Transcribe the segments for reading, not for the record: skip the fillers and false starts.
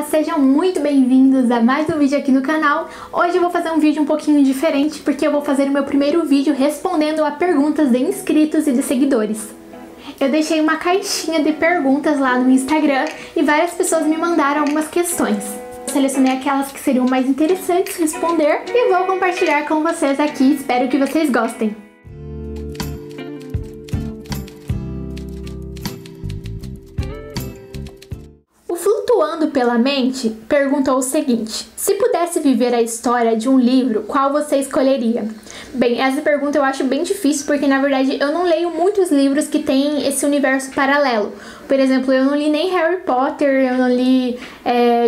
Olá, sejam muito bem-vindos a mais um vídeo aqui no canal. Hoje eu vou fazer um vídeo um pouquinho diferente porque eu vou fazer o meu primeiro vídeo respondendo a perguntas de inscritos e de seguidores. Eu deixei uma caixinha de perguntas lá no Instagram e várias pessoas me mandaram algumas questões. Selecionei aquelas que seriam mais interessantes responder e vou compartilhar com vocês aqui, espero que vocês gostem. Flutuando pela mente, perguntou o seguinte: se pudesse viver a história de um livro, qual você escolheria? Bem, essa pergunta eu acho bem difícil porque, na verdade, eu não leio muitos livros que têm esse universo paralelo. Por exemplo, eu não li nem Harry Potter, eu não li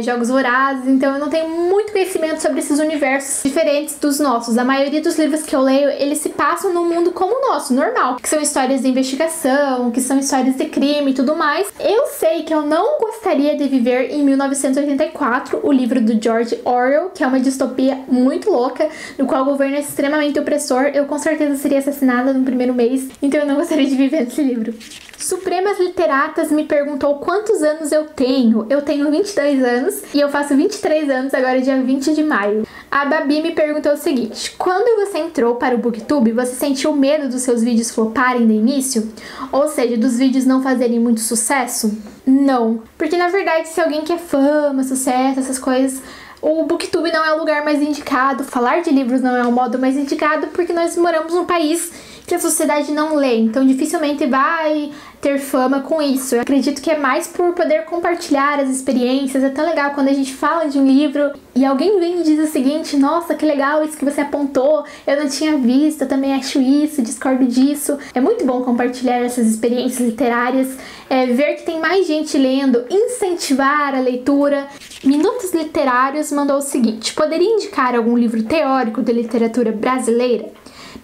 Jogos Vorazes, então eu não tenho muito conhecimento sobre esses universos diferentes dos nossos. A maioria dos livros que eu leio, eles se passam num mundo como o nosso, normal, que são histórias de investigação, que são histórias de crime e tudo mais. Eu sei que eu não gostaria de viver em 1984, o livro do George Orwell, que é uma distopia muito louca, no qual o governo é extremamente opressor. Eu com certeza seria assassinada no primeiro mês, então eu não gostaria de viver nesse livro. Supremas Literatas me perguntou quantos anos eu tenho. Eu tenho 22 anos e eu faço 23 anos agora dia 20 de maio. A Babi me perguntou o seguinte: quando você entrou para o Booktube, você sentiu medo dos seus vídeos floparem no início? Ou seja, dos vídeos não fazerem muito sucesso? Não, porque na verdade se alguém quer fama, sucesso, essas coisas, o Booktube não é o lugar mais indicado, falar de livros não é o modo mais indicado, porque nós moramos num país que a sociedade não lê, então dificilmente vai ter fama com isso. Eu acredito que é mais por poder compartilhar as experiências. É tão legal quando a gente fala de um livro e alguém vem e diz o seguinte: nossa, que legal isso que você apontou, eu não tinha visto, eu também acho isso, discordo disso. É muito bom compartilhar essas experiências literárias, ver que tem mais gente lendo, incentivar a leitura. Minutos Literários mandou o seguinte: poderia indicar algum livro teórico de literatura brasileira?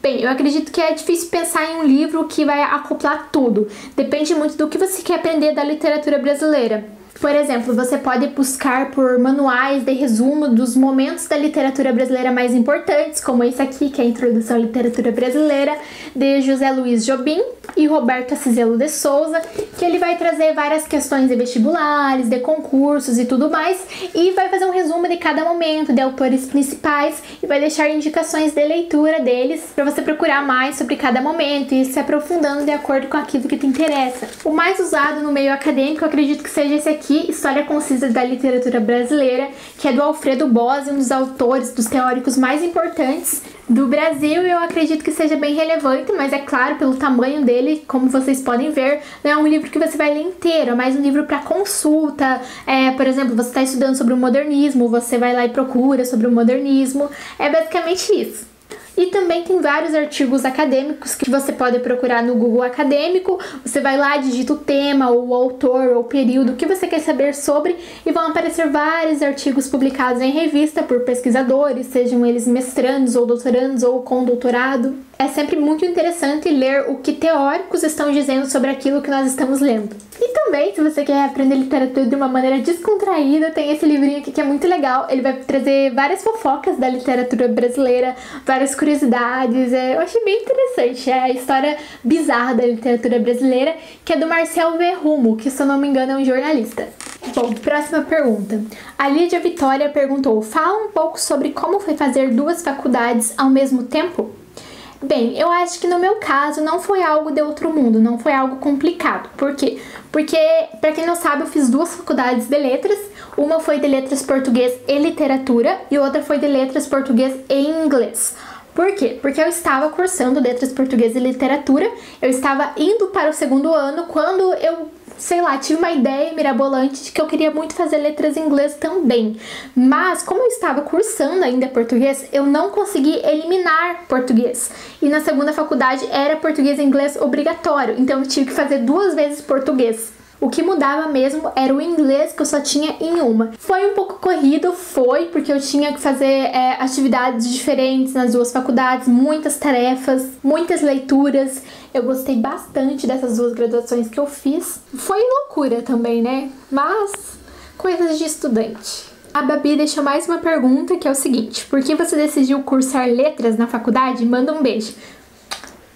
Bem, eu acredito que é difícil pensar em um livro que vai acoplar tudo. Depende muito do que você quer aprender da literatura brasileira. Por exemplo, você pode buscar por manuais de resumo dos momentos da literatura brasileira mais importantes, como esse aqui, que é a Introdução à Literatura Brasileira, de José Luiz Jobim e Roberto Acizelo de Souza, que ele vai trazer várias questões de vestibulares, de concursos e tudo mais, e vai fazer um resumo de cada momento, de autores principais, e vai deixar indicações de leitura deles, para você procurar mais sobre cada momento e se aprofundando de acordo com aquilo que te interessa. O mais usado no meio acadêmico, eu acredito que seja esse aqui, História Concisa da Literatura Brasileira, que é do Alfredo Bozzi, um dos autores, dos teóricos mais importantes do Brasil, e eu acredito que seja bem relevante, mas é claro, pelo tamanho dele, como vocês podem ver, não é um livro que você vai ler inteiro, é mais um livro para consulta. Por exemplo, você está estudando sobre o modernismo, você vai lá e procura sobre o modernismo, é basicamente isso. E também tem vários artigos acadêmicos que você pode procurar no Google Acadêmico. Você vai lá, digita o tema, ou o autor, ou o período que você quer saber sobre, e vão aparecer vários artigos publicados em revista por pesquisadores, sejam eles mestrandos ou doutorandos ou com doutorado. É sempre muito interessante ler o que teóricos estão dizendo sobre aquilo que nós estamos lendo. E também, se você quer aprender literatura de uma maneira descontraída, tem esse livrinho aqui que é muito legal. Ele vai trazer várias fofocas da literatura brasileira, várias curiosidades. Eu achei bem interessante. É a história bizarra da literatura brasileira, que é do Marcel Verrumo, que, se eu não me engano, é um jornalista. Bom, próxima pergunta. A Lídia Vitória perguntou: fala um pouco sobre como foi fazer duas faculdades ao mesmo tempo? Bem, eu acho que no meu caso não foi algo de outro mundo, não foi algo complicado. Por quê? Porque, pra quem não sabe, eu fiz duas faculdades de letras. Uma foi de letras português e literatura e outra foi de letras português e inglês. Por quê? Porque eu estava cursando letras português e literatura, eu estava indo para o segundo ano quando eu, sei lá, tive uma ideia mirabolante de que eu queria muito fazer letras em inglês também. Mas, como eu estava cursando ainda português, eu não consegui eliminar português. E na segunda faculdade era português e inglês obrigatório, então eu tive que fazer 2 vezes português. O que mudava mesmo era o inglês, que eu só tinha em uma. Foi um pouco corrido, porque eu tinha que fazer atividades diferentes nas duas faculdades, muitas tarefas, muitas leituras. Eu gostei bastante dessas duas graduações que eu fiz. Foi loucura também, né? Mas coisas de estudante. A Babi deixou mais uma pergunta, que é o seguinte: por que você decidiu cursar letras na faculdade? Manda um beijo.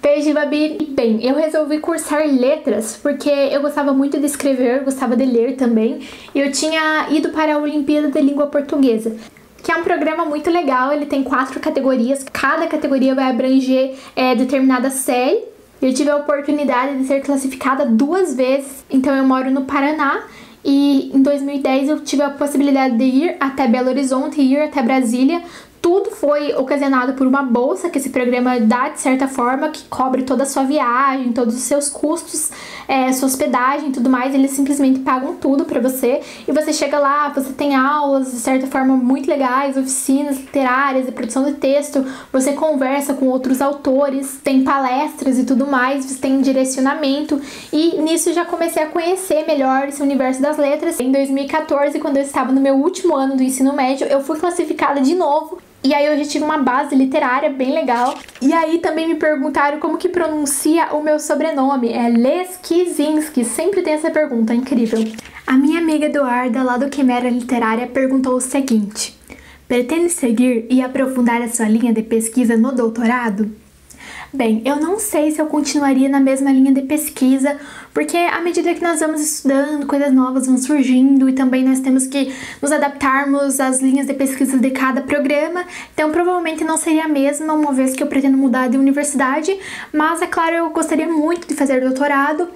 Beijo, Babi! Bem, eu resolvi cursar letras porque eu gostava muito de escrever, gostava de ler também. E eu tinha ido para a Olimpíada de Língua Portuguesa, que é um programa muito legal. Ele tem 4 categorias, cada categoria vai abranger determinada série. Eu tive a oportunidade de ser classificada 2 vezes, então eu moro no Paraná. E em 2010 eu tive a possibilidade de ir até Belo Horizonte e ir até Brasília. Tudo foi ocasionado por uma bolsa que esse programa dá, de certa forma, que cobre toda a sua viagem, todos os seus custos, sua hospedagem e tudo mais. Eles simplesmente pagam tudo pra você. E você chega lá, você tem aulas, de certa forma, muito legais, oficinas literárias, de produção de texto. Você conversa com outros autores, tem palestras e tudo mais, você tem um direcionamento. E nisso já comecei a conhecer melhor esse universo das letras. Em 2014, quando eu estava no meu último ano do ensino médio, eu fui classificada de novo. E aí eu já tive uma base literária bem legal. E aí também me perguntaram como que pronuncia o meu sobrenome. É Leskizinski, sempre tem essa pergunta, incrível. A minha amiga Eduarda, lá do Quimera Literária, perguntou o seguinte: pretende seguir e aprofundar a sua linha de pesquisa no doutorado? Bem, eu não sei se eu continuaria na mesma linha de pesquisa, porque à medida que nós vamos estudando, coisas novas vão surgindo e também nós temos que nos adaptarmos às linhas de pesquisa de cada programa, então provavelmente não seria a mesma, uma vez que eu pretendo mudar de universidade, mas é claro, eu gostaria muito de fazer doutorado,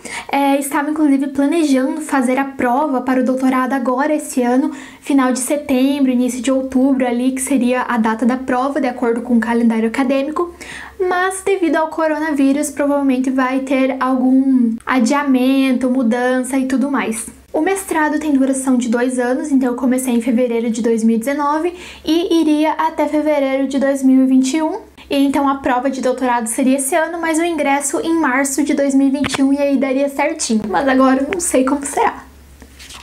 estava inclusive planejando fazer a prova para o doutorado agora esse ano, final de setembro, início de outubro ali, que seria a data da prova, de acordo com o calendário acadêmico, mas devido ao coronavírus provavelmente vai ter algum adiamento, mudança e tudo mais. O mestrado tem duração de 2 anos, então eu comecei em fevereiro de 2019 e iria até fevereiro de 2021. E então a prova de doutorado seria esse ano, mas o ingresso em março de 2021 e aí daria certinho. Mas agora eu não sei como será.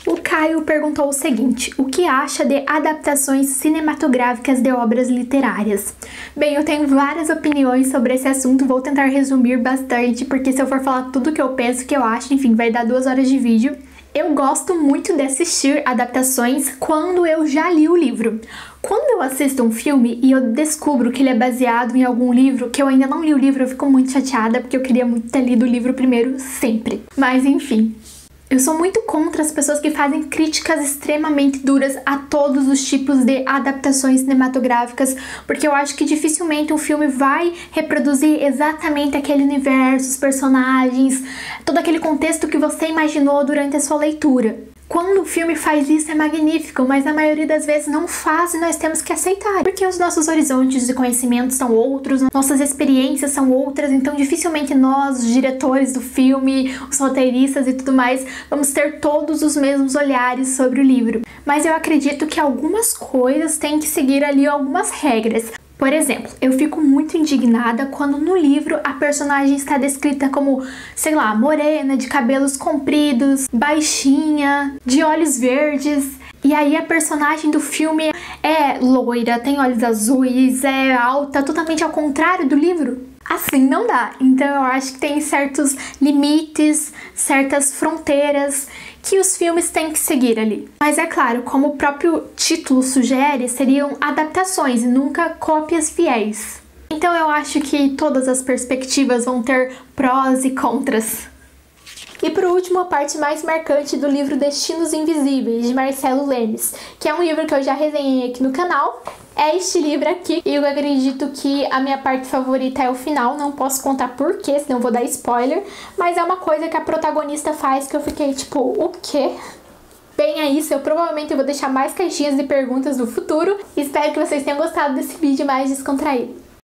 O Caio perguntou o seguinte: o que acha de adaptações cinematográficas de obras literárias? Bem, eu tenho várias opiniões sobre esse assunto, vou tentar resumir bastante, porque se eu for falar tudo que eu penso, que eu acho, enfim, vai dar 2 horas de vídeo. Eu gosto muito de assistir adaptações quando eu já li o livro. Quando eu assisto um filme e eu descubro que ele é baseado em algum livro, que eu ainda não li o livro, eu fico muito chateada, porque eu queria muito ter lido o livro primeiro, sempre. Mas enfim. Eu sou muito contra as pessoas que fazem críticas extremamente duras a todos os tipos de adaptações cinematográficas, porque eu acho que dificilmente um filme vai reproduzir exatamente aquele universo, os personagens, todo aquele contexto que você imaginou durante a sua leitura. Quando o filme faz isso é magnífico, mas na maioria das vezes não faz e nós temos que aceitar. Porque os nossos horizontes de conhecimento são outros, nossas experiências são outras, então dificilmente nós, os diretores do filme, os roteiristas e tudo mais, vamos ter todos os mesmos olhares sobre o livro. Mas eu acredito que algumas coisas têm que seguir ali algumas regras. Por exemplo, eu fico muito indignada quando no livro a personagem está descrita como, sei lá, morena, de cabelos compridos, baixinha, de olhos verdes. E aí a personagem do filme é loira, tem olhos azuis, é alta, totalmente ao contrário do livro. Assim não dá. Então eu acho que tem certos limites, certas fronteiras que os filmes têm que seguir ali. Mas é claro, como o próprio título sugere, seriam adaptações e nunca cópias fiéis. Então eu acho que todas as perspectivas vão ter prós e contras. E por último, a parte mais marcante do livro Destinos Invisíveis, de Marcelo Lemes, que é um livro que eu já resenhei aqui no canal. É este livro aqui, e eu acredito que a minha parte favorita é o final, não posso contar por quê, senão eu vou dar spoiler, mas é uma coisa que a protagonista faz que eu fiquei tipo, o quê? Bem, é isso, eu provavelmente vou deixar mais caixinhas de perguntas no futuro, espero que vocês tenham gostado desse vídeo mais descontraído.